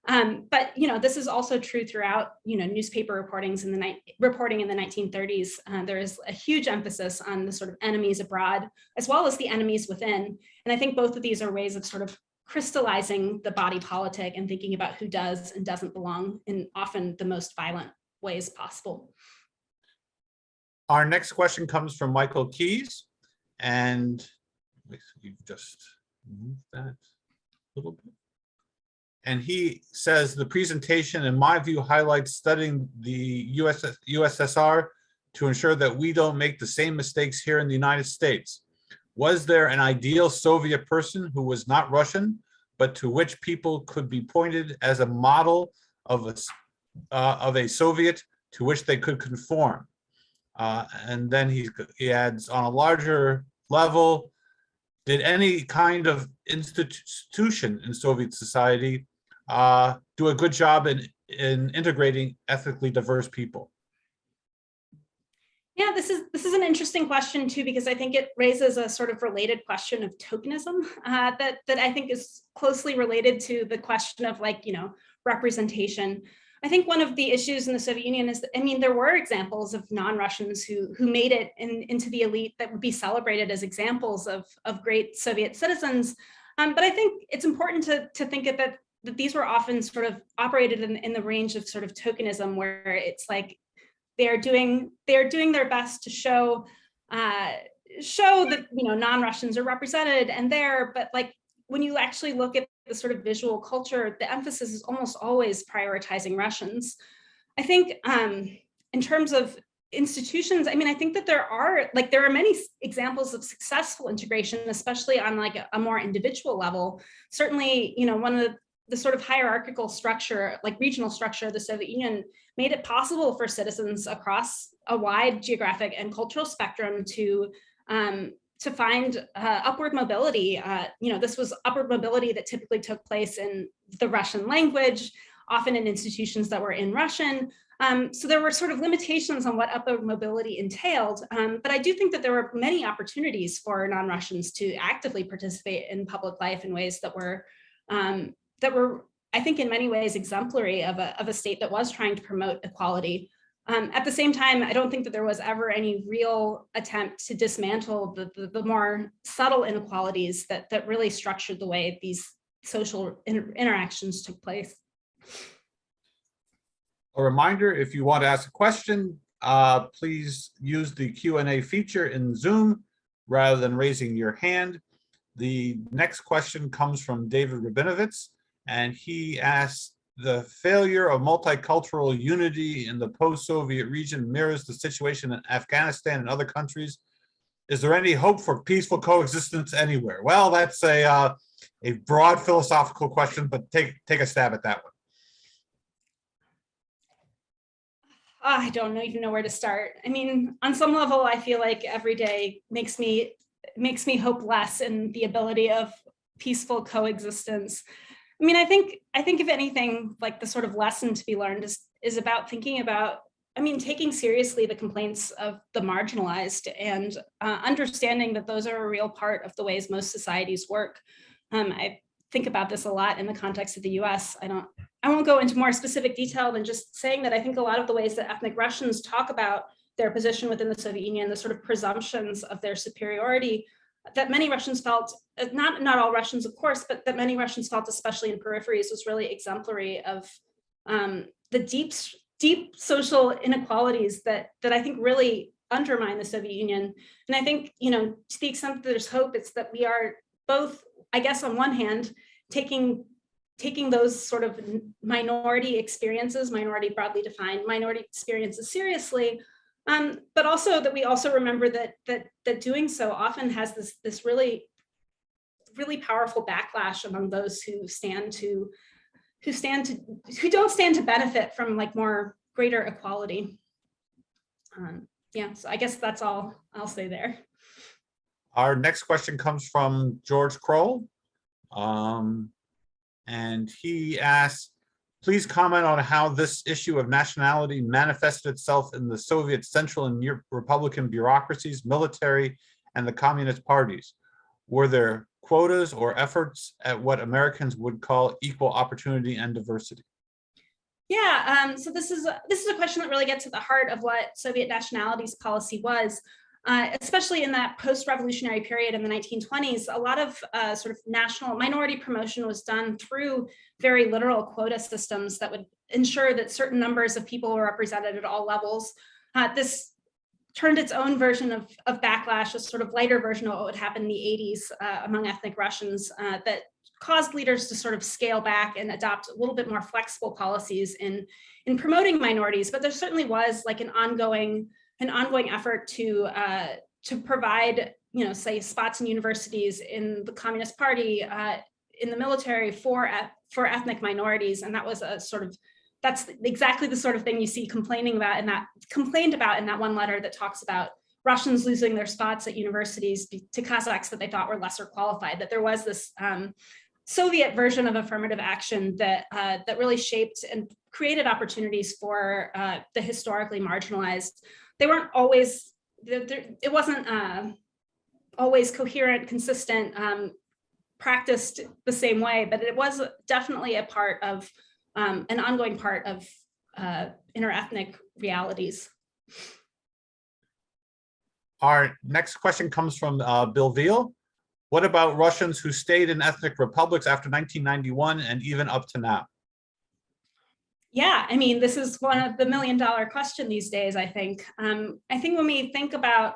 Speaker 2: But this is also true throughout newspaper reporting in the 1930s. There is a huge emphasis on the sort of enemies abroad as well as the enemies within, and I think both of these are ways of sort of crystallizing the body politic and thinking about who does and doesn't belong in often the most violent ways possible.
Speaker 1: Our next question comes from Michael Keyes, and we've just moved that a little bit. And he says the presentation, in my view, highlights studying the USSR to ensure that we don't make the same mistakes here in the United States. Was there an ideal Soviet person who was not Russian, but to which people could be pointed as a model of a Soviet to which they could conform? And then he adds, on a larger level, did any kind of institution in Soviet society do a good job in integrating ethnically diverse people?
Speaker 2: Yeah, this is an interesting question too, because I think it raises a sort of related question of tokenism that I think is closely related to the question of representation. I think one of the issues in the Soviet Union is that, I mean, there were examples of non-Russians who made it into the elite that would be celebrated as examples of great Soviet citizens. But I think it's important to think of that these were often sort of operated in the range of sort of tokenism, where it's like they're doing their best to show that, you know, non-Russians are represented and there, but like when you actually look at the sort of visual culture, the emphasis is almost always prioritizing Russians. I think in terms of institutions, I mean, I think that there are many examples of successful integration, especially on like a more individual level. Certainly, you know, one of the sort of hierarchical structure, like regional structure of the Soviet Union made it possible for citizens across a wide geographic and cultural spectrum to find upward mobility. You know, this was upward mobility that typically took place in the Russian language, often in institutions that were in Russian. So there were sort of limitations on what upward mobility entailed, but I do think that there were many opportunities for non-Russians to actively participate in public life in ways that were, I think, in many ways exemplary of a state that was trying to promote equality. At the same time, I don't think that there was ever any real attempt to dismantle the more subtle inequalities that really structured the way these social interactions took place.
Speaker 1: A reminder, if you want to ask a question, please use the Q&A feature in Zoom rather than raising your hand. The next question comes from David Rabinovitz, and he asks, the failure of multicultural unity in the post-Soviet region mirrors the situation in Afghanistan and other countries. Is there any hope for peaceful coexistence anywhere? Well, that's a broad philosophical question, but take a stab at that one.
Speaker 2: I don't even know where to start. I mean, on some level, I feel like every day makes me hope less in the ability of peaceful coexistence. I mean, I think if anything, like the sort of lesson to be learned is about thinking about, I mean, taking seriously the complaints of the marginalized and understanding that those are a real part of the ways most societies work. I think about this a lot in the context of the US. I won't go into more specific detail than just saying that I think a lot of the ways that ethnic Russians talk about their position within the Soviet Union, the sort of presumptions of their superiority that many Russians felt, not all Russians, of course, but that many Russians felt, especially in peripheries, was really exemplary of the deep social inequalities that I think really undermine the Soviet Union. And I think, you know, to the extent that there's hope, it's that we are both, I guess, on one hand, taking those sort of minority experiences, minority broadly defined minority experiences seriously, but also that we also remember that doing so often has this really powerful backlash among those who don't stand to benefit from like more greater equality. Yeah, so I guess that's all I'll say there.
Speaker 1: Our next question comes from George Kroll, and he asks, please comment on how this issue of nationality manifested itself in the Soviet Central and Republican bureaucracies, military, and the communist parties. Were there quotas or efforts at what Americans would call equal opportunity and diversity?
Speaker 2: Yeah, so this is a question that really gets at the heart of what Soviet nationalities policy was. Especially in that post-revolutionary period in the 1920s, a lot of sort of national minority promotion was done through very literal quota systems that would ensure that certain numbers of people were represented at all levels. This turned its own version of backlash, a sort of lighter version of what would happen in the 80s among ethnic Russians that caused leaders to sort of scale back and adopt a little bit more flexible policies in promoting minorities. But there certainly was like an ongoing effort to provide, you know, say spots in universities, in the Communist Party, in the military for ethnic minorities, and that was that's exactly the sort of thing you see complained about in that one letter that talks about Russians losing their spots at universities to Kazakhs that they thought were lesser qualified. That there was this Soviet version of affirmative action that really shaped and created opportunities for the historically marginalized. They weren't always, it wasn't always coherent, consistent, practiced the same way, but it was definitely a part of an ongoing part of interethnic realities.
Speaker 1: Our next question comes from Bill Veal. What about Russians who stayed in ethnic republics after 1991 and even up to now?
Speaker 2: Yeah, I mean, this is one of the million-dollar question these days, I think. I think when we think about,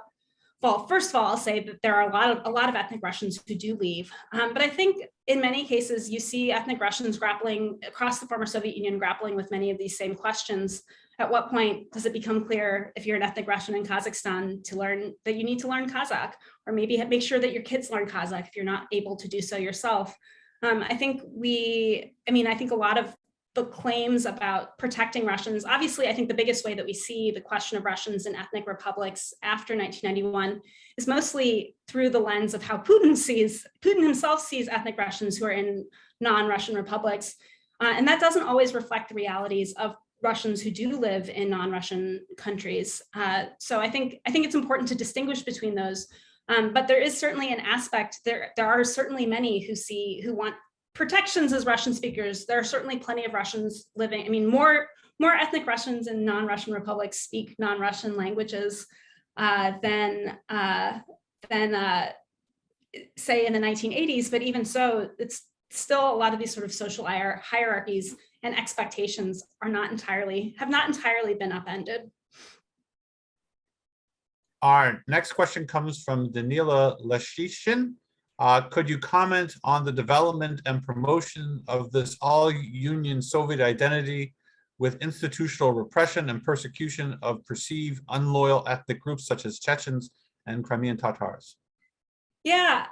Speaker 2: well, first of all, I'll say that there are a lot of ethnic Russians who do leave. But I think in many cases, you see ethnic Russians grappling across the former Soviet Union, grappling with many of these same questions. At what point does it become clear, if you're an ethnic Russian in Kazakhstan, to learn that you need to learn Kazakh, or maybe make sure that your kids learn Kazakh if you're not able to do so yourself? I think a lot of the claims about protecting Russians, obviously, I think the biggest way that we see the question of Russians in ethnic republics after 1991 is mostly through the lens of how Putin himself sees ethnic Russians who are in non-Russian republics. And that doesn't always reflect the realities of Russians who do live in non-Russian countries. So I think it's important to distinguish between those. But there is certainly an aspect, there are certainly many who want protections as Russian speakers. There are certainly plenty of Russians living. I mean, more ethnic Russians in non-Russian republics speak non-Russian languages than say in the 1980s. But even so, it's still a lot of these sort of social hierarchies and expectations have not entirely been upended.
Speaker 1: Our next question comes from Danila Leshishin. Could you comment on the development and promotion of this all-Union Soviet identity with institutional repression and persecution of perceived unloyal ethnic groups such as Chechens and Crimean Tatars?
Speaker 2: Yeah,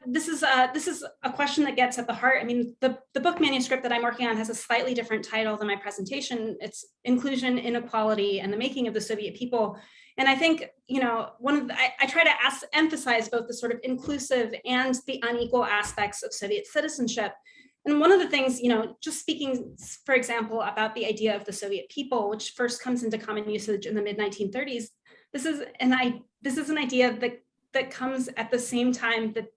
Speaker 2: this is a question that gets at the heart. I mean, the book manuscript that I'm working on has a slightly different title than my presentation. It's Inclusion, Inequality, and the Making of the Soviet People. And I think, I try to emphasize both the sort of inclusive and the unequal aspects of Soviet citizenship. And one of the things, just speaking, for example, about the idea of the Soviet people, which first comes into common usage in the mid-1930s, this is an idea that comes at the same time that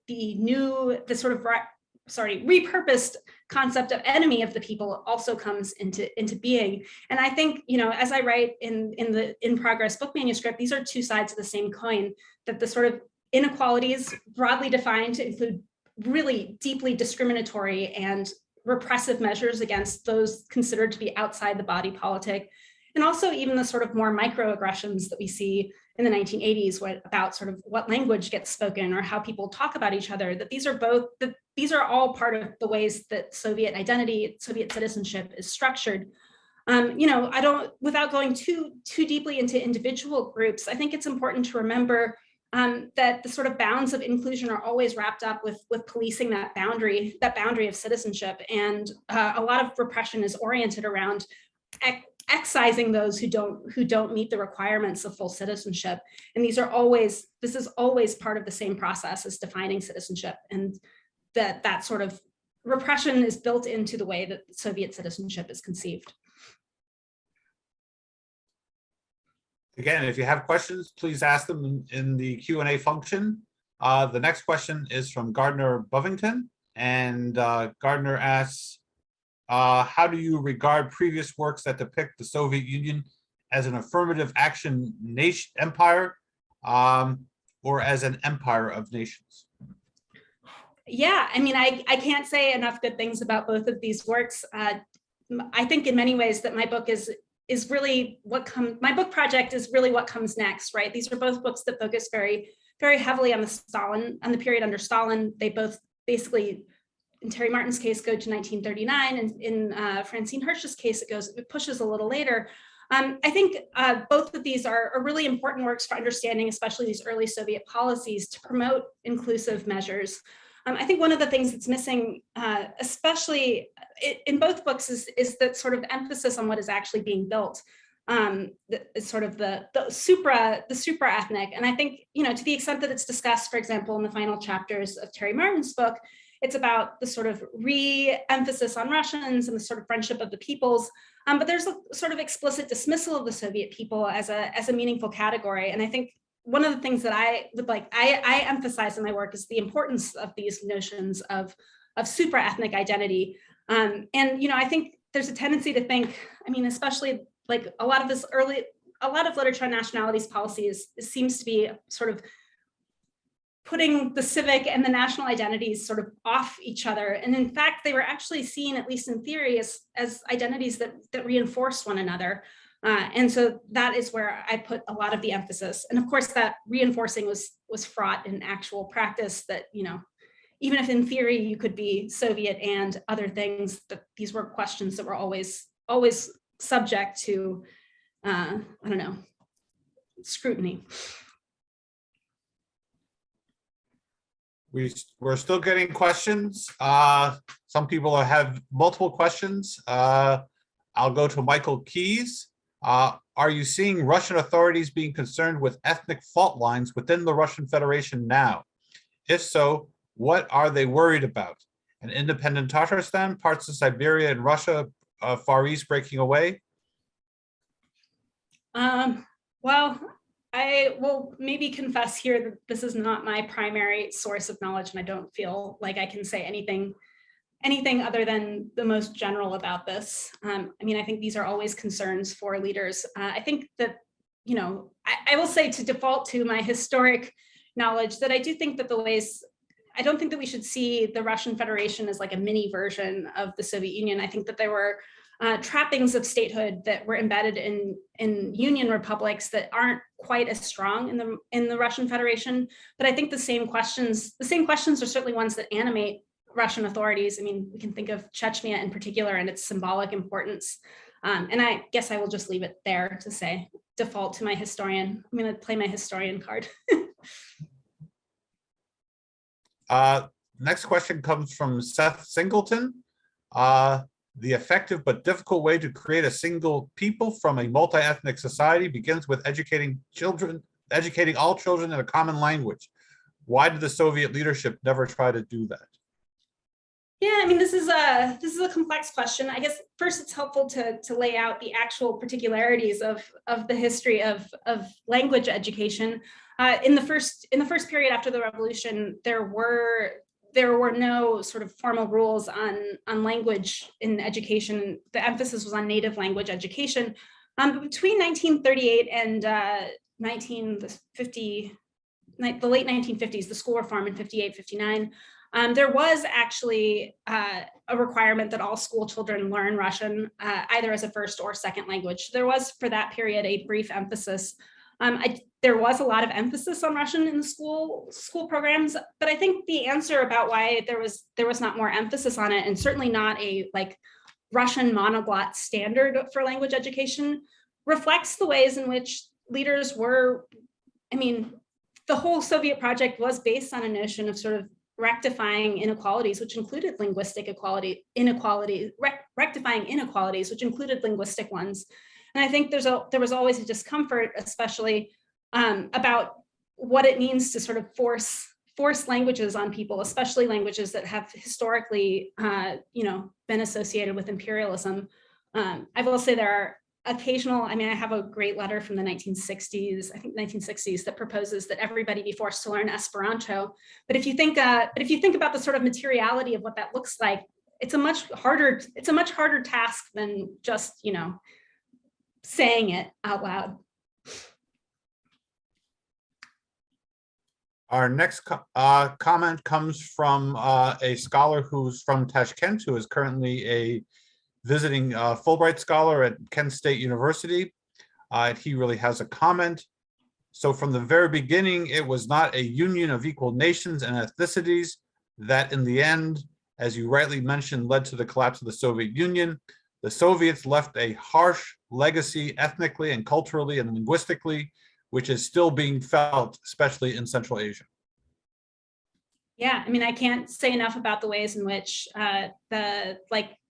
Speaker 2: repurposed concept of enemy of the people also comes into being. And I think, as I write in the in progress book manuscript, these are two sides of the same coin, that the sort of inequalities broadly defined to include really deeply discriminatory and repressive measures against those considered to be outside the body politic. And also even the sort of more microaggressions that we see in the 1980s about sort of what language gets spoken or how people talk about each other, that these are all part of the ways that Soviet identity, Soviet citizenship is structured. Without going too deeply into individual groups, I think it's important to remember that the sort of bounds of inclusion are always wrapped up with policing that boundary of citizenship. And a lot of repression is oriented around excising those who don't meet the requirements of full citizenship. And this is always part of the same process as defining citizenship. And that sort of repression is built into the way that Soviet citizenship is conceived.
Speaker 1: Again, if you have questions, please ask them in the Q&A function. The next question is from Gardner Bovington, and Gardner asks, how do you regard previous works that depict the Soviet Union as an affirmative action empire or as an empire of nations?
Speaker 2: Yeah, I mean, I can't say enough good things about both of these works. I think in many ways that my book my book project is really what comes next, right? These are both books that focus very, very heavily on the period under Stalin. They both basically, in Terry Martin's case, go to 1939, and in Francine Hirsch's case, it pushes a little later. I think both of these are really important works for understanding, especially these early Soviet policies to promote inclusive measures. I think one of the things that's missing, especially in both books, is that sort of emphasis on what is actually being built, sort of the supra ethnic. And I think, to the extent that it's discussed, for example, in the final chapters of Terry Martin's book, it's about the sort of re-emphasis on Russians and the sort of friendship of the peoples. But there's a sort of explicit dismissal of the Soviet people as a meaningful category. And I think one of the things that I emphasize in my work is the importance of these notions of supra-ethnic identity. I think there's a tendency to think, I mean, especially like a lot of literature on nationalities policies seems to be sort of putting the civic and the national identities sort of off each other. And in fact, they were actually seen, at least in theory, as identities that reinforce one another. And so that is where I put a lot of the emphasis. And of course, that reinforcing was fraught in actual practice that, you know, even if in theory you could be Soviet and other things, that these were questions that were always subject to, I don't know, scrutiny.
Speaker 1: We're still getting questions. Some people have multiple questions. I'll go to Michael Keys. Are you seeing Russian authorities being concerned with ethnic fault lines within the Russian Federation now? If so, what are they worried about? An independent Tatarstan, parts of Siberia and Russia, Far East breaking away?
Speaker 2: Well, I will maybe confess here that this is not my primary source of knowledge, and I don't feel like I can say anything other than the most general about this. I mean, I think these are always concerns for leaders. I think that, you know, I will say, to default to my historic knowledge, that I do think that I don't think that we should see the Russian Federation as like a mini version of the Soviet Union. I think that there were trappings of statehood that were embedded in Union republics that aren't quite as strong in the Russian Federation. But I think the same questions are certainly ones that animate Russian authorities. I mean, we can think of Chechnya in particular and its symbolic importance. And I guess I will just leave it there to say, default to my historian. I'm going to play my historian card.
Speaker 1: Next question comes from Seth Singleton. The effective but difficult way to create a single people from a multi-ethnic society begins with educating all children in a common language. Why did the Soviet leadership never try to do that?
Speaker 2: Yeah, I mean, this is a complex question. I guess first it's helpful to lay out the actual particularities of the history of language education. In the first period after the revolution, there were no sort of formal rules on language in education. The emphasis was on native language education. But between 1938 and the late 1950s, the school reform in 58, 59, there was actually a requirement that all school children learn Russian either as a first or second language. There was, for that period, a brief emphasis. There was a lot of emphasis on Russian in the school programs, but I think the answer about why there was not more emphasis on it, and certainly not a like Russian monoglot standard for language education, reflects the ways in which leaders were. I mean, the whole Soviet project was based on a notion of sort of rectifying inequalities, which included linguistic rectifying inequalities, which included linguistic ones. And I think there was always a discomfort, especially about what it means to sort of force languages on people, especially languages that have historically, been associated with imperialism. I will say there are occasional. I mean, I have a great letter from the 1960s, I think 1960s, that proposes that everybody be forced to learn Esperanto. But if you think about the sort of materiality of what that looks like, it's a much harder task than just, saying it out loud.
Speaker 1: Our next comment comes from a scholar who's from Tashkent, who is currently a visiting Fulbright scholar at Kent State University. He really has a comment. So from the very beginning, it was not a union of equal nations and ethnicities that in the end, as you rightly mentioned, led to the collapse of the Soviet Union. The Soviets left a harsh legacy ethnically and culturally and linguistically, which is still being felt, especially in Central Asia.
Speaker 2: Yeah, I mean, I can't say enough about the ways in which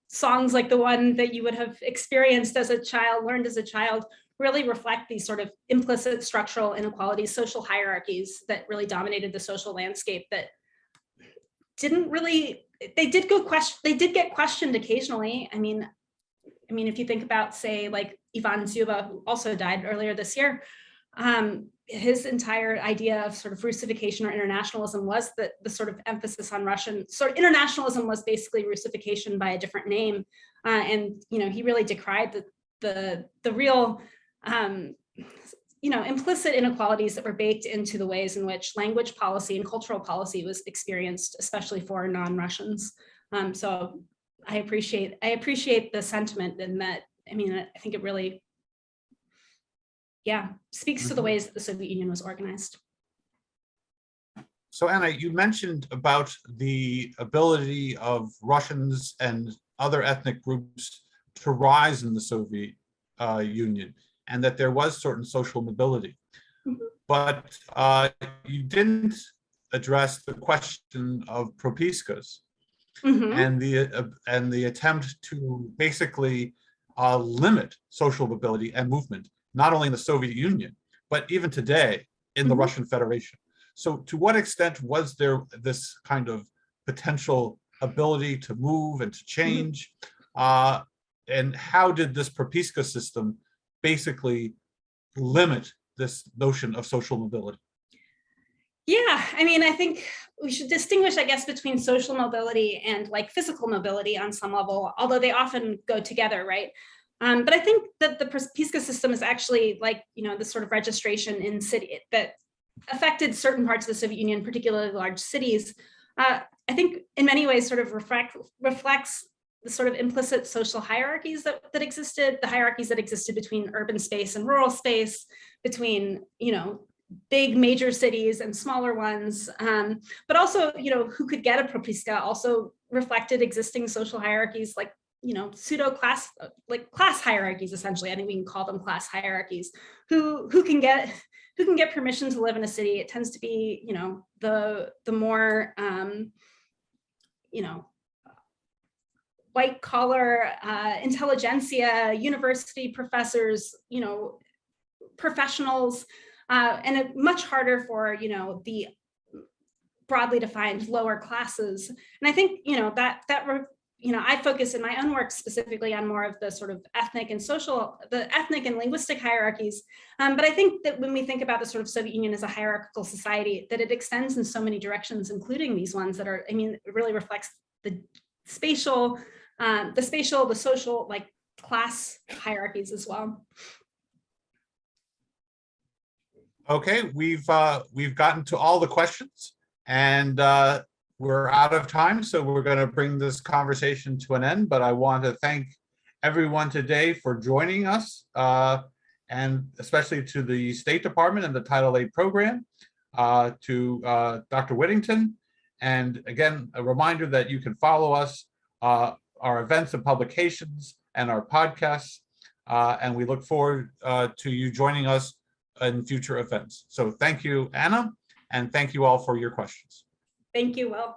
Speaker 2: songs like the one that you would have experienced as a child, learned as a child, really reflect these sort of implicit structural inequalities, social hierarchies that really dominated the social landscape that they did get questioned occasionally. I mean, if you think about, say, like Ivan Zuba, who also died earlier this year, his entire idea of sort of Russification or internationalism was that the sort of emphasis on Russian, sort of internationalism was basically Russification by a different name. And, you know, he really decried the real, you know, implicit inequalities that were baked into the ways in which language policy and cultural policy was experienced, especially for non-Russians. So I appreciate the sentiment, and that, I mean, I think it really, yeah, speaks to the ways that the Soviet Union was organized.
Speaker 1: So Anna, you mentioned about the ability of Russians and other ethnic groups to rise in the Soviet Union, and that there was certain social mobility. But you didn't address the question of propiskas and the attempt to basically limit social mobility and movement, not only in the Soviet Union, but even today in the Russian Federation. So to what extent was there this kind of potential ability to move and to change? And how did this propiska system basically limit this notion of social mobility?
Speaker 2: Yeah, I mean, I think we should distinguish, I guess, between social mobility and like physical mobility on some level, although they often go together, right? But I think that the propiska system is actually like, you know, the sort of registration in city that affected certain parts of the Soviet Union, particularly large cities. I think in many ways sort of reflects the sort of implicit social hierarchies that existed, the hierarchies that existed between urban space and rural space, between, you know, big major cities and smaller ones, but also, you know, who could get a propiska also reflected existing social hierarchies, like, you know, pseudo class, like class hierarchies, essentially. I think we can call them class hierarchies. Who can get permission to live in a city? It tends to be, you know, the more, you know, white collar intelligentsia, university professors, you know, professionals, and it much harder for, you know, the broadly defined lower classes. And I think, you know, you know, I focus in my own work specifically on more of the sort of ethnic and linguistic hierarchies. But I think that when we think about the sort of Soviet Union as a hierarchical society, that it extends in so many directions, including these ones that are, I mean, it really reflects the spatial, the social, like class hierarchies as well.
Speaker 1: Okay, we've gotten to all the questions, and we're out of time, so we're going to bring this conversation to an end. But I want to thank everyone today for joining us, and especially to the State Department and the Title VIII program, to Dr. Whittington. And again, a reminder that you can follow us, our events and publications, and our podcasts. And we look forward to you joining us in future events. So thank you, Anna, and thank you all for your questions.
Speaker 2: Thank you, Will.